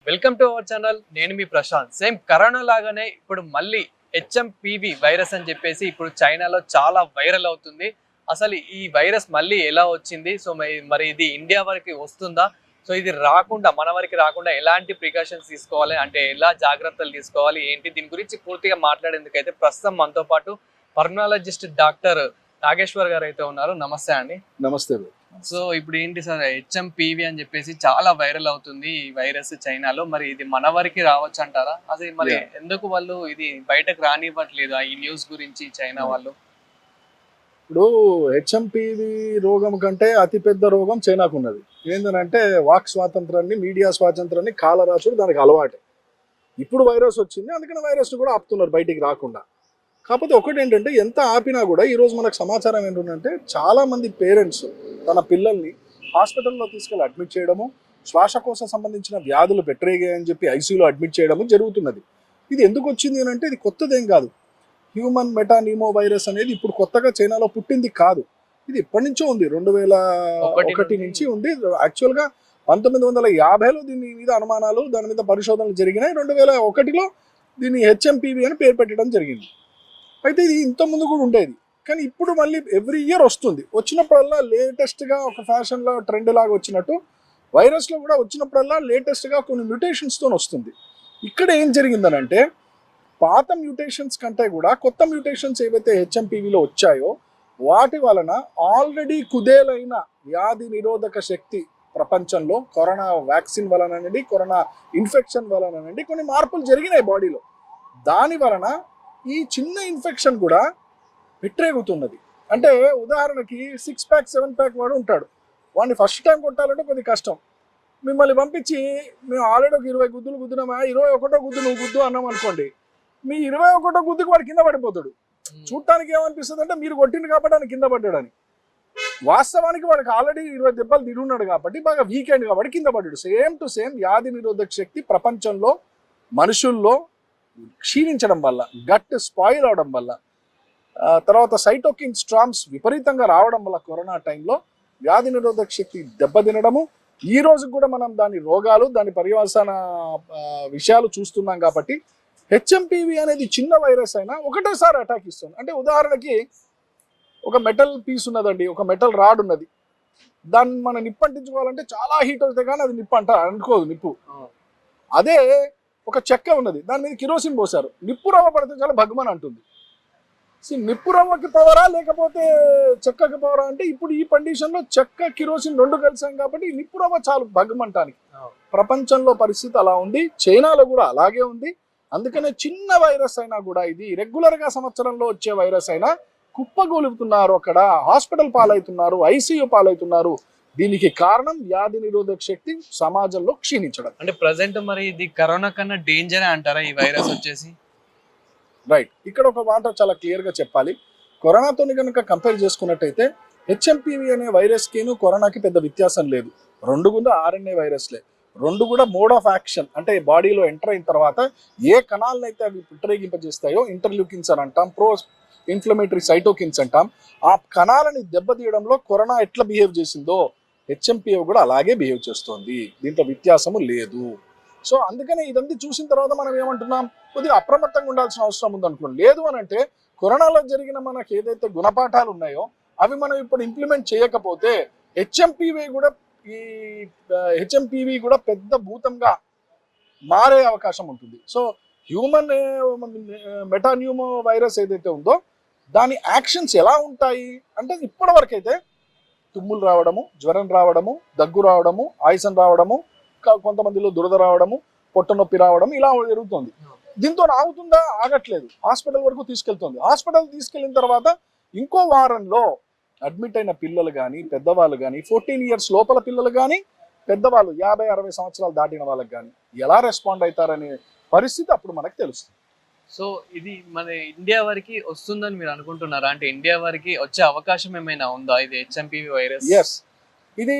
Welcome to our channel. నేను మీ Prashanth. Same corona లాగానే ఇప్పుడు మళ్ళీ హెచ్ఎంపివి వైరస్ అని చెప్పేసి ఇప్పుడు చైనాలో చాలా వైరల్ అవుతుంది. అసలు ఈ వైరస్ మళ్ళీ ఎలా వచ్చింది, సో మరి ఇది ఇండియా వరకు వస్తుందా, సో ఇది రాకుండా మన వరకు రాకుండా ఎలాంటి ప్రికాషన్స్ తీసుకోవాలి, అంటే ఎలా జాగ్రత్తలు తీసుకోవాలి ఏంటి, దీని గురించి పూర్తిగా మాట్లాడేందుకైతే ప్రస్తుతం మనతో పాటు పర్మనాలజిస్ట్ డాక్టర్ నాగేశ్వర్ గారు అయితే ఉన్నారు. నమస్తే అండి. నమస్తే. సో ఇప్పుడు ఏంటి సార్, హెచ్ఎంపివి అని చెప్పేసి చాలా వైరల్ అవుతుంది ఈ వైరస్ చైనాలో. మరి ఇది మన వరకు రావచ్చు అంటారా? అదే మరి ఎందుకు వాళ్ళు ఇది బయటకు రానివ్వట్లేదు ఈ న్యూస్ గురించి చైనా వాళ్ళు? ఇప్పుడు హెచ్ఎంపివి రోగం కంటే అతిపెద్ద రోగం చైనాకు ఉన్నది. ఏంటంటే వాక్ స్వాతంత్రాన్ని, మీడియా స్వాతంత్రాన్ని కాలరాచుడు దానికి అలవాటే. ఇప్పుడు వైరస్ వచ్చింది, అందుకని వైరస్ కూడా ఆపుతున్నారు బయటికి రాకుండా. కాకపోతే ఒకటి ఏంటంటే, ఎంత ఆపినా కూడా ఈరోజు మనకు సమాచారం ఏంటంటే, చాలామంది పేరెంట్స్ తన పిల్లల్ని హాస్పిటల్లో తీసుకెళ్ళి అడ్మిట్ చేయడము, శ్వాసకోశ సంబంధించిన వ్యాధులు పెట్టరేగాయని చెప్పి ఐసీయూలో అడ్మిట్ చేయడము జరుగుతున్నది. ఇది ఎందుకు వచ్చింది అని అంటే, ఇది కొత్తదేం కాదు. హ్యూమన్ మెటానిమో వైరస్ అనేది ఇప్పుడు కొత్తగా చైనాలో పుట్టింది కాదు. ఇది ఎప్పటి నుంచో ఉంది, 2001 నుంచి ఉంది. యాక్చువల్గా 1950లో దీని మీద అనుమానాలు, దాని మీద పరిశోధనలు జరిగినాయి. 2001లో దీన్ని హెచ్ఎంపివి అని పేరు పెట్టడం జరిగింది. అయితే ఇది ఇంత ముందు కూడా ఉండేది, కానీ ఇప్పుడు మళ్ళీ ఎవ్రీ ఇయర్ వస్తుంది. వచ్చినప్పుడల్లా లేటెస్ట్గా ఒక ఫ్యాషన్లో ట్రెండ్ లాగా వచ్చినట్టు వైరస్లో కూడా వచ్చినప్పుడల్లా లేటెస్ట్గా కొన్ని మ్యూటేషన్స్తో వస్తుంది. ఇక్కడ ఏం జరిగిందనంటే, పాత మ్యూటేషన్స్ కంటే కూడా కొత్త మ్యూటేషన్స్ ఏవైతే హెచ్ఎంపివిలో వచ్చాయో వాటి వలన ఆల్రెడీ కుదేలైన వ్యాధి నిరోధక శక్తి ప్రపంచంలో కరోనా వ్యాక్సిన్ వలనండి, కరోనా ఇన్ఫెక్షన్ వలనండి కొన్ని మార్పులు జరిగినాయి బాడీలో. దాని వలన ఈ చిన్న ఇన్ఫెక్షన్ కూడా పెట్టరేగుతున్నది. అంటే ఉదాహరణకి 6 ప్యాక్ 7 ప్యాక్ వాడు ఉంటాడు, వాడిని ఫస్ట్ టైం కొట్టాలంటే కొద్ది కష్టం. మిమ్మల్ని పంపించి మేము ఆల్రెడీ ఒక 20 గుద్దులు గుద్దునామా, 21 గుద్దు నువ్వు గుద్దు అన్నాం అనుకోండి, మీ 21 గుద్దుకు వాడు కింద పడిపోతాడు. చూడటానికి ఏమనిపిస్తుంది అంటే, మీరు కొట్టింది కాబట్టి ఆయన కింద పడ్డాడని. వాస్తవానికి వాడికి ఆల్రెడీ 20 దెబ్బలు తిరుగున్నాడు కాబట్టి, బాగా వీకెండ్ కాబట్టి కింద పడ్డాడు. సేమ్ టు సేమ్ వ్యాధి నిరోధక శక్తి ప్రపంచంలో మనుషుల్లో క్షీణించడం వల్ల, గట్ స్పాయిల్ అవడం వల్ల, తర్వాత సైటోకిన్ స్ట్రామ్స్ విపరీతంగా రావడం వల్ల కరోనా టైంలో వ్యాధి నిరోధక శక్తి దెబ్బతినడము. ఈ రోజు కూడా మనం దాని రోగాలు, దాని పర్యవసాన విషయాలు చూస్తున్నాం. కాబట్టి హెచ్ఎంపివి అనేది చిన్న వైరస్ అయినా ఒకటేసారి అటాక్ ఇస్తుంది. అంటే ఉదాహరణకి ఒక మెటల్ పీస్ ఉన్నదండి, ఒక మెటల్ రాడ్ ఉన్నది, దాన్ని మనం నిప్పు అంటించుకోవాలంటే చాలా హీట్ అవుతుంది, కానీ అది నిప్పు అనుకోదు నిప్పు. అదే ఒక చెక్క ఉన్నది, దాని మీద కిరోసిన్ పోసారు, నిప్పు రవ్వ పడితే చాలా భగ్మని అంటుంది. నిప్పు రవ్వకి పవరా లేకపోతే చెక్కకి పవరా అంటే, ఇప్పుడు ఈ కండిషన్లో చెక్క కిరోసిన్ రెండు కలిసాం కాబట్టి నిప్పు రవ్వ చాలు భగ్మంటానికి. ప్రపంచంలో పరిస్థితి అలా ఉంది, చైనాలో కూడా అలాగే ఉంది. అందుకనే చిన్న వైరస్ అయినా కూడా, ఇది రెగ్యులర్గా సంవత్సరంలో వచ్చే వైరస్ అయినా కుప్పగొలుపుతున్నారు, అక్కడ హాస్పిటల్ పాలవుతున్నారు, ఐసీయూ పాలవుతున్నారు. దీనికి కారణం వ్యాధి నిరోధక శక్తి సమాజంలో క్షీణించడం. అంటే ప్రజెంట్ మరి ఇది కరోనా కన్నా డేంజర్ అంటారా ఈ వైరస్ వచ్చేసి? రైట్, ఇక్కడ ఒక మాట చాలా క్లియర్గా చెప్పాలి. కరోనాతో కనుక కంపేర్ చేసుకున్నట్టయితే హెచ్ఎంపివి అనే వైరస్కి కరోనాకి పెద్ద వ్యత్యాసం లేదు. రెండు కూడా ఆర్ఎన్ఏ వైరస్లే. రెండు కూడా మోడ్ ఆఫ్ యాక్షన్, అంటే బాడీలో ఎంటర్ అయిన తర్వాత ఏ కణాలను అయితే అవి పుట్టరేగింపజేస్తాయో ఇంటర్ల్యూకిన్స్ అని అంటాం, ప్రో ఇన్ఫ్లమేటరీ సైటోకిన్స్ అంటాం. ఆ కణాలని దెబ్బతీయడంలో కరోనా ఎట్లా బిహేవ్ చేసిందో హెచ్ఎంపివి కూడా అలాగే బిహేవ్ చేస్తుంది. దీంట్లో వ్యత్యాసము లేదు. సో అందుకని ఇదంతా చూసిన తర్వాత మనం ఏమంటున్నాం, కొద్దిగా అప్రమత్తంగా ఉండాల్సిన అవసరం ఉందనుకున్నాం. లేదు అని అంటే, కరోనాలో జరిగిన మనకి ఏదైతే గుణపాఠాలు ఉన్నాయో అవి మనం ఇప్పుడు ఇంప్లిమెంట్ చేయకపోతే హెచ్ఎంపివి కూడా పెద్ద భూతంగా మారే అవకాశం ఉంటుంది. సో హ్యూమన్ మెటాన్యూమో వైరస్ ఏదైతే ఉందో దాని యాక్షన్స్ ఎలా ఉంటాయి అంటే, ఇప్పటి వరకు అయితే తుమ్ములు రావడము, జ్వరం రావడము, దగ్గు రావడము, ఆయాసం రావడము, కొంతమందిలో దురద రావడము, పొట్ట నొప్పి రావడం, ఇలా జరుగుతుంది. దీంతో ఆగుతుందా? ఆగట్లేదు. హాస్పిటల్ వరకు తీసుకెళ్తుంది. హాస్పిటల్ తీసుకెళ్ళిన తర్వాత ఇంకో వారంలో అడ్మిట్ అయిన పిల్లలు కానీ, పెద్దవాళ్ళు కానీ, 14 years లోపల పిల్లలు కానీ, పెద్దవాళ్ళు 50-60 సంవత్సరాలు దాటిన వాళ్ళకి కానీ ఎలా రెస్పాండ్ అవుతారనే పరిస్థితి అప్పుడు మనకు తెలుస్తుంది. సో ఇది మన ఇండియా వరకు వస్తుందని మీరు అనుకుంటున్నారా? అంటే ఇండియా వరకు వచ్చే అవకాశం ఏమైనా ఉందా ఇది హెచ్ఎంపివి వైరస్? ఎస్, ఇది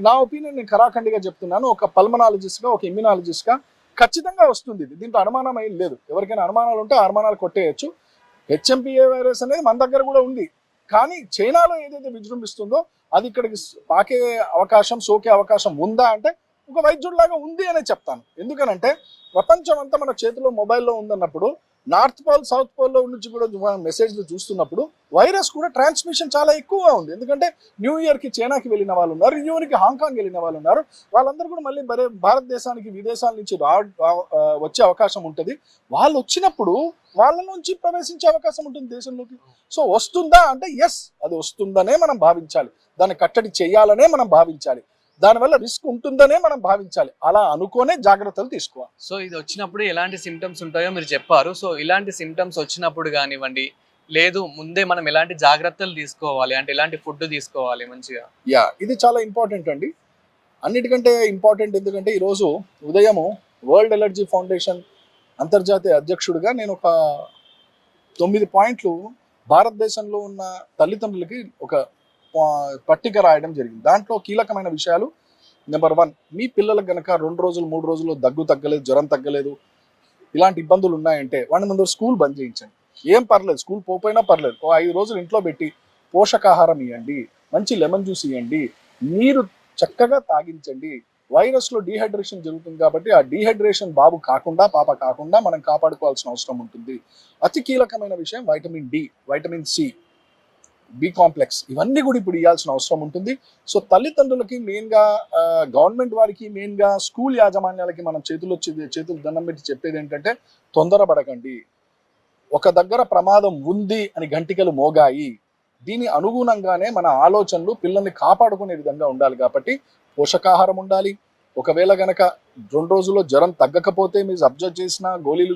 నా ఒపీనియన్, నేను కరాఖండిగా చెప్తున్నాను. ఒక పల్మనాలజిస్ట్గా, ఒక ఇమ్యునాలజిస్ట్గా ఖచ్చితంగా వస్తుంది. దీంట్లో అనుమానం ఏం లేదు. ఎవరికైనా అనుమానాలు ఉంటే ఆ అనుమానాలు కొట్టేయచ్చు. హెచ్ఎంపివి వైరస్ అనేది మన దగ్గర కూడా ఉంది, కానీ చైనాలో ఏదైతే విజృంభిస్తుందో అది ఇక్కడికి పాకే అవకాశం, సోకే అవకాశం ఉందా అంటే ఒక వైద్యుడిలాగా ఉంది అనే చెప్తాను. ఎందుకనంటే ప్రపంచం అంతా మన చేతిలో మొబైల్లో ఉందన్నప్పుడు, నార్త్ పోల్ సౌత్ పోల్లో నుంచి కూడా మనం మెసేజ్లు చూస్తున్నప్పుడు వైరస్ కూడా ట్రాన్స్మిషన్ చాలా ఎక్కువగా ఉంది. ఎందుకంటే న్యూ ఇయర్కి చైనాకి వెళ్ళిన వాళ్ళు ఉన్నారు, న్యూ ఇయర్కి హాంకాంగ్ వెళ్ళిన వాళ్ళు ఉన్నారు. వాళ్ళందరూ కూడా మళ్ళీ భారతదేశానికి విదేశాల నుంచి వచ్చే అవకాశం ఉంటుంది. వాళ్ళు వచ్చినప్పుడు వాళ్ళ నుంచి ప్రవేశించే అవకాశం ఉంటుంది దేశంలోకి. సో వస్తుందా అంటే ఎస్, అది వస్తుందనే మనం భావించాలి, దాన్ని కట్టడి చేయాలనే మనం భావించాలి, దానివల్ల రిస్క్ ఉంటుందనే మనం భావించాలి. అలా అనుకోనే జాగ్రత్తలు తీసుకోవాలి. సో ఇది వచ్చినప్పుడు ఎలాంటి సిమ్టమ్స్ ఉంటాయో మీరు చెప్పారు. సో ఇలాంటి సిమ్టమ్స్ వచ్చినప్పుడు కానివ్వండి, లేదు ముందే మనం ఎలాంటి జాగ్రత్తలు తీసుకోవాలి, అంటే ఎలాంటి ఫుడ్ తీసుకోవాలి మంచిగా? ఇది చాలా ఇంపార్టెంట్ అండి. అన్నిటికంటే ఇంపార్టెంట్ ఎందుకంటే ఈరోజు ఉదయము వరల్డ్ ఎలర్జీ ఫౌండేషన్ అంతర్జాతీయ అధ్యక్షుడిగా నేను ఒక 9 పాయింట్లు భారతదేశంలో ఉన్న తల్లిదండ్రులకి ఒక పట్టిక రాయడం జరిగింది. దాంట్లో కీలకమైన విషయాలు, నెంబర్ 1, మీ పిల్లలకు గనక 2 రోజులు 3 రోజులు దగ్గు తగ్గలేదు, జ్వరం తగ్గలేదు, ఇలాంటి ఇబ్బందులు ఉన్నాయంటే వాడిని ముందు స్కూల్ బంద్ చేయించండి. ఏం పర్లేదు, స్కూల్ పోయినా పర్లేదు, 5 రోజులు ఇంట్లో పెట్టి పోషకాహారం ఇవ్వండి, మంచి లెమన్ జ్యూస్ ఇవ్వండి, నీరు చక్కగా తాగించండి. వైరస్లో డీహైడ్రేషన్ జరుగుతుంది కాబట్టి ఆ డీహైడ్రేషన్ బాబు కాకుండా పాప కాకుండా మనం కాపాడుకోవాల్సిన అవసరం ఉంటుంది. అతి కీలకమైన విషయం vitamin D, vitamin C, B complex, ఇవన్నీ కూడా ఇప్పుడు ఇవ్వాల్సిన అవసరం ఉంటుంది. సో తల్లిదండ్రులకి మెయిన్గా, గవర్నమెంట్ వారికి మెయిన్గా, స్కూల్ యాజమాన్యాలకి మనం చేతులు దండం పెట్టి చెప్పేది ఏంటంటే తొందరపడకండి. ఒక దగ్గర ప్రమాదం ఉంది అని గంటికలు మోగాయి, దీని అనుగుణంగానే మన ఆలోచనలు పిల్లల్ని కాపాడుకునే విధంగా ఉండాలి. కాబట్టి పోషకాహారం ఉండాలి. ఒకవేళ గనక 2 రోజుల్లో జ్వరం తగ్గకపోతే మీరు అబ్జర్వ్ చేసిన గోళీలు,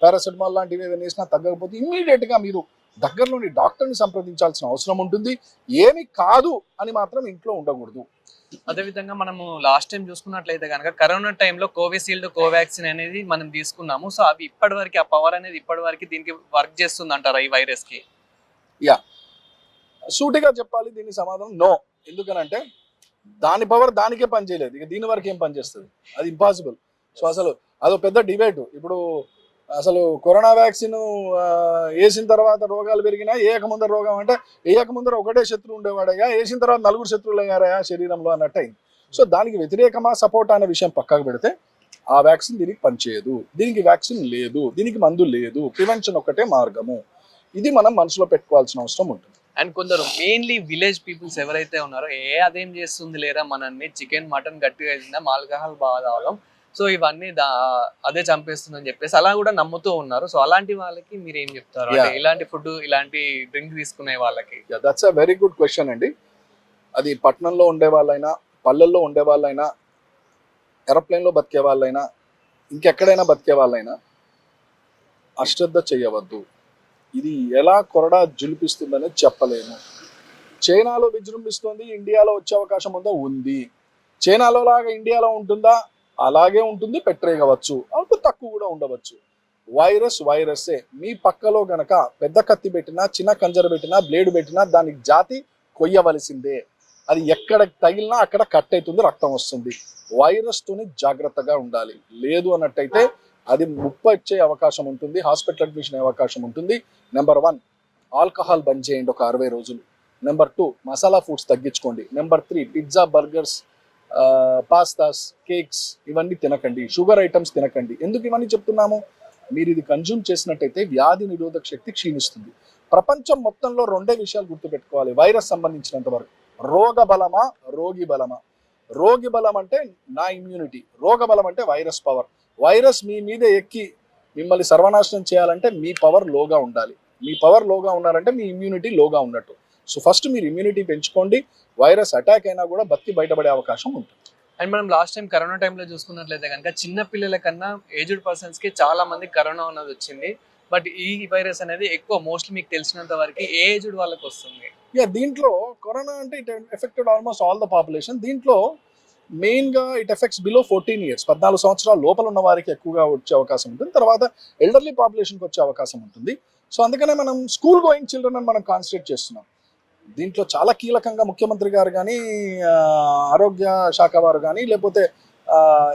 పారాసెటమాల్ లాంటివి ఏదైనా వేసినా తగ్గకపోతే ఇమ్మీడియట్గా మీరు దగ్గరలోని డాక్టర్ని సంప్రదించాల్సిన అవసరం ఉంటుంది. ఏమి కాదు అని మాత్రం ఇంట్లో ఉండకూడదు. అదేవిధంగా మనము లాస్ట్ టైం చూసుకున్నట్లయితే కనుక కరోనా టైంలో కోవిషీల్డ్, కోవాక్సిన్ అనేది మనం తీసుకున్నాము. సో అవి ఇప్పటివరకు, ఆ పవర్ అనేది ఇప్పటివరకు దీనికి వర్క్ చేస్తుంది అంటారా ఈ వైరస్కి? సూటిగా చెప్పాలి దీని సమాధానం నో. ఎందుకనంటే దాని పవర్ దానికే పనిచేయలేదు, ఇక దీని వరకు ఏం పనిచేస్తుంది, అది ఇంపాసిబుల్. సో అసలు అదో పెద్ద డిబేట్. ఇప్పుడు అసలు కరోనా వ్యాక్సిన్ వేసిన తర్వాత రోగాలు పెరిగినా, వేయకముందర రోగం అంటే వేయకముందర ఒకటే శత్రువు ఉండేవాడయ్యా, వేసిన తర్వాత 4 శత్రువులు అయ్యారయ్యా శరీరంలో అన్నట్టు అయింది. సో దానికి వ్యతిరేకమా సపోర్ట్ అనే విషయం పక్కకు పెడితే ఆ వ్యాక్సిన్ దీనికి పనిచేయదు, దీనికి వ్యాక్సిన్ లేదు, దీనికి మందు లేదు, ప్రివెన్షన్ ఒక్కటే మార్గము. ఇది మనం మనసులో పెట్టుకోవాల్సిన అవసరం ఉంటుంది. అండ్ కొందరు మెయిన్లీ విలేజ్ పీపుల్స్ ఎవరైతే ఉన్నారో, అదేం చేస్తుంది లేరా, మనల్ని చికెన్ మటన్ గట్టిగా వేసిందా, ఆల్కహాల్ బాగా తాగడం, సో ఇవన్నీ అదే చంపేస్తుందని చెప్పేసి అలా కూడా నమ్ముతూ ఉన్నారు. సో అలాంటి వాళ్ళకి మీరు ఏం చెప్తారు, అంటే ఇలాంటి ఫుడ్, ఇలాంటి డ్రింక్ తీసుకునే వాళ్ళకి? That's a very good question అండి. అది పట్టణంలో ఉండే వాళ్ళైనా, పల్లెల్లో ఉండే వాళ్ళైనా, ఏరోప్లేన్లో బతికే వాళ్ళైనా, ఇంకెక్కడైనా బతికే వాళ్ళైనా అశ్రద్ధ చేయవద్దు. ఇది ఎలా కొరడా జులిపిస్తుందనేది చెప్పలేము. చైనాలో విజృంభిస్తుంది, ఇండియాలో వచ్చే అవకాశం ఉందా? ఉంది. చైనాలో లాగా ఇండియాలో ఉంటుందా? అలాగే ఉంటుంది, పెట్టరేయవచ్చు, అల్ప తక్కువ కూడా ఉండవచ్చు. వైరస్ వైరస్సే. మీ పక్కలో గనక పెద్ద కత్తి పెట్టినా, చిన్న కంజర పెట్టినా, బ్లేడ్ పెట్టినా దానికి జాతి కొయ్యవలసిందే. అది ఎక్కడ తగిలినా అక్కడ కట్ అవుతుంది, రక్తం వస్తుంది. వైరస్తోని జాగ్రత్తగా ఉండాలి. లేదు అన్నట్టయితే అది ముప్పు వచ్చే అవకాశం ఉంటుంది, హాస్పిటల్ అడ్మిషన్ అయ్యే అవకాశం ఉంటుంది. నెంబర్ 1, ఆల్కహాల్ బంద్ చేయండి ఒక 60 రోజులు. నెంబర్ 2, మసాలా ఫుడ్స్ తగ్గించుకోండి. Number 3, pizza, burgers, pastas, cakes ఇవన్నీ తినకండి. షుగర్ ఐటమ్స్ తినకండి. ఎందుకు ఇవన్నీ చెప్తున్నాము? మీరు ఇది కన్జ్యూమ్ చేసినట్టయితే వ్యాధి నిరోధక శక్తి క్షీణిస్తుంది. ప్రపంచం మొత్తంలో 2 విషయాలు గుర్తుపెట్టుకోవాలి వైరస్ సంబంధించినంత వరకు: రోగ బలమా, రోగి బలమా. రోగి బలం అంటే నా ఇమ్యూనిటీ, రోగ బలం అంటే వైరస్ పవర్. వైరస్ మీ మీద ఎక్కి మిమ్మల్ని సర్వనాశనం చేయాలంటే మీ పవర్ లోగా ఉండాలి. మీ పవర్ లోగా ఉన్నారంటే మీ ఇమ్యూనిటీ లోగా ఉన్నట్టు. సో ఫస్ట్ మీరు ఇమ్యూనిటీ పెంచుకోండి. వైరస్ అటాక్ అయినా కూడా బతికి బయటపడే అవకాశం ఉంటుంది. అండ్ మనం లాస్ట్ టైం కరోనా టైంలో చూసుకున్నట్లయితే కనుక చిన్న పిల్లల కన్నా ఏజ్డ్ పర్సన్స్కి చాలా మంది కరోనా అనేది వచ్చింది. బట్ ఈ వైరస్ అనేది ఎక్కువ మోస్ట్లీ మీకు తెలిసినంత వరకు ఏ ఏజ్డ్ వాళ్ళకి వస్తుంది? దీంట్లో కరోనా అంటే it affected almost all the population. దీంట్లో మెయిన్గా ఇట్ ఎఫెక్ట్స్ బిలో 14 years, 14 సంవత్సరాల లోపల ఉన్న వారికి ఎక్కువగా వచ్చే అవకాశం ఉంటుంది. తర్వాత ఎల్డర్లీ పాపులేషన్కి వచ్చే అవకాశం ఉంటుంది. సో అందుకనే మనం స్కూల్ గోయింగ్ చిల్డ్రన్ అని మనం కాన్సన్ట్రేట్ చేస్తున్నాం. దీంట్లో చాలా కీలకంగా ముఖ్యమంత్రి గారు కానీ, ఆరోగ్య శాఖ వారు కానీ, లేకపోతే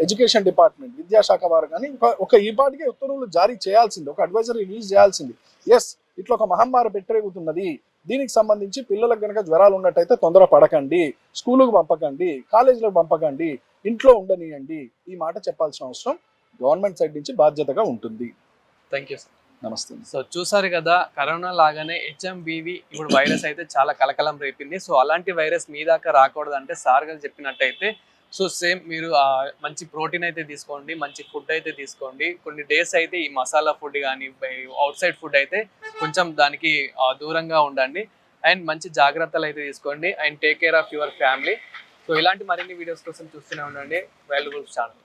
ఎడ్యుకేషన్ డిపార్ట్మెంట్, విద్యాశాఖ వారు కానీ ఒక ఈ పాటికే ఉత్తర్వులు జారీ చేయాల్సింది, ఒక అడ్వైజరీ రిలీజ్ చేయాల్సింది. ఎస్, ఇట్లా ఒక మహమ్మారి పెట్టరేగుతున్నది, దీనికి సంబంధించి పిల్లలకు కనుక జ్వరాలు ఉన్నట్టయితే తొందర పడకండి, స్కూలుకు పంపకండి, కాలేజీలకు పంపకండి, ఇంట్లో ఉండనియండి. ఈ మాట చెప్పాల్సిన అవసరం గవర్నమెంట్ సైడ్ నుంచి బాధ్యతగా ఉంటుంది. Thank you sir. నమస్తే. సో చూసారు కదా, కరోనా లాగానే హెచ్ఎంబీవి ఇప్పుడు వైరస్ అయితే చాలా కలకలం రేపింది. సో అలాంటి వైరస్ మీ దాకా రాకూడదంటే సార్ గారు చెప్పినట్టయితే సో సేమ్ మీరు మంచి ప్రోటీన్ అయితే తీసుకోండి, మంచి ఫుడ్ అయితే తీసుకోండి. కొన్ని డేస్ అయితే ఈ మసాలా ఫుడ్ కానీ అవుట్ సైడ్ ఫుడ్ అయితే కొంచెం దానికి దూరంగా ఉండండి. అండ్ మంచి జాగ్రత్తలు అయితే తీసుకోండి. And take care of your family. So ఇలాంటి మరిన్ని వీడియోస్ కోసం చూస్తూనే ఉండండి వాల్యుబుల్ ఛానల్.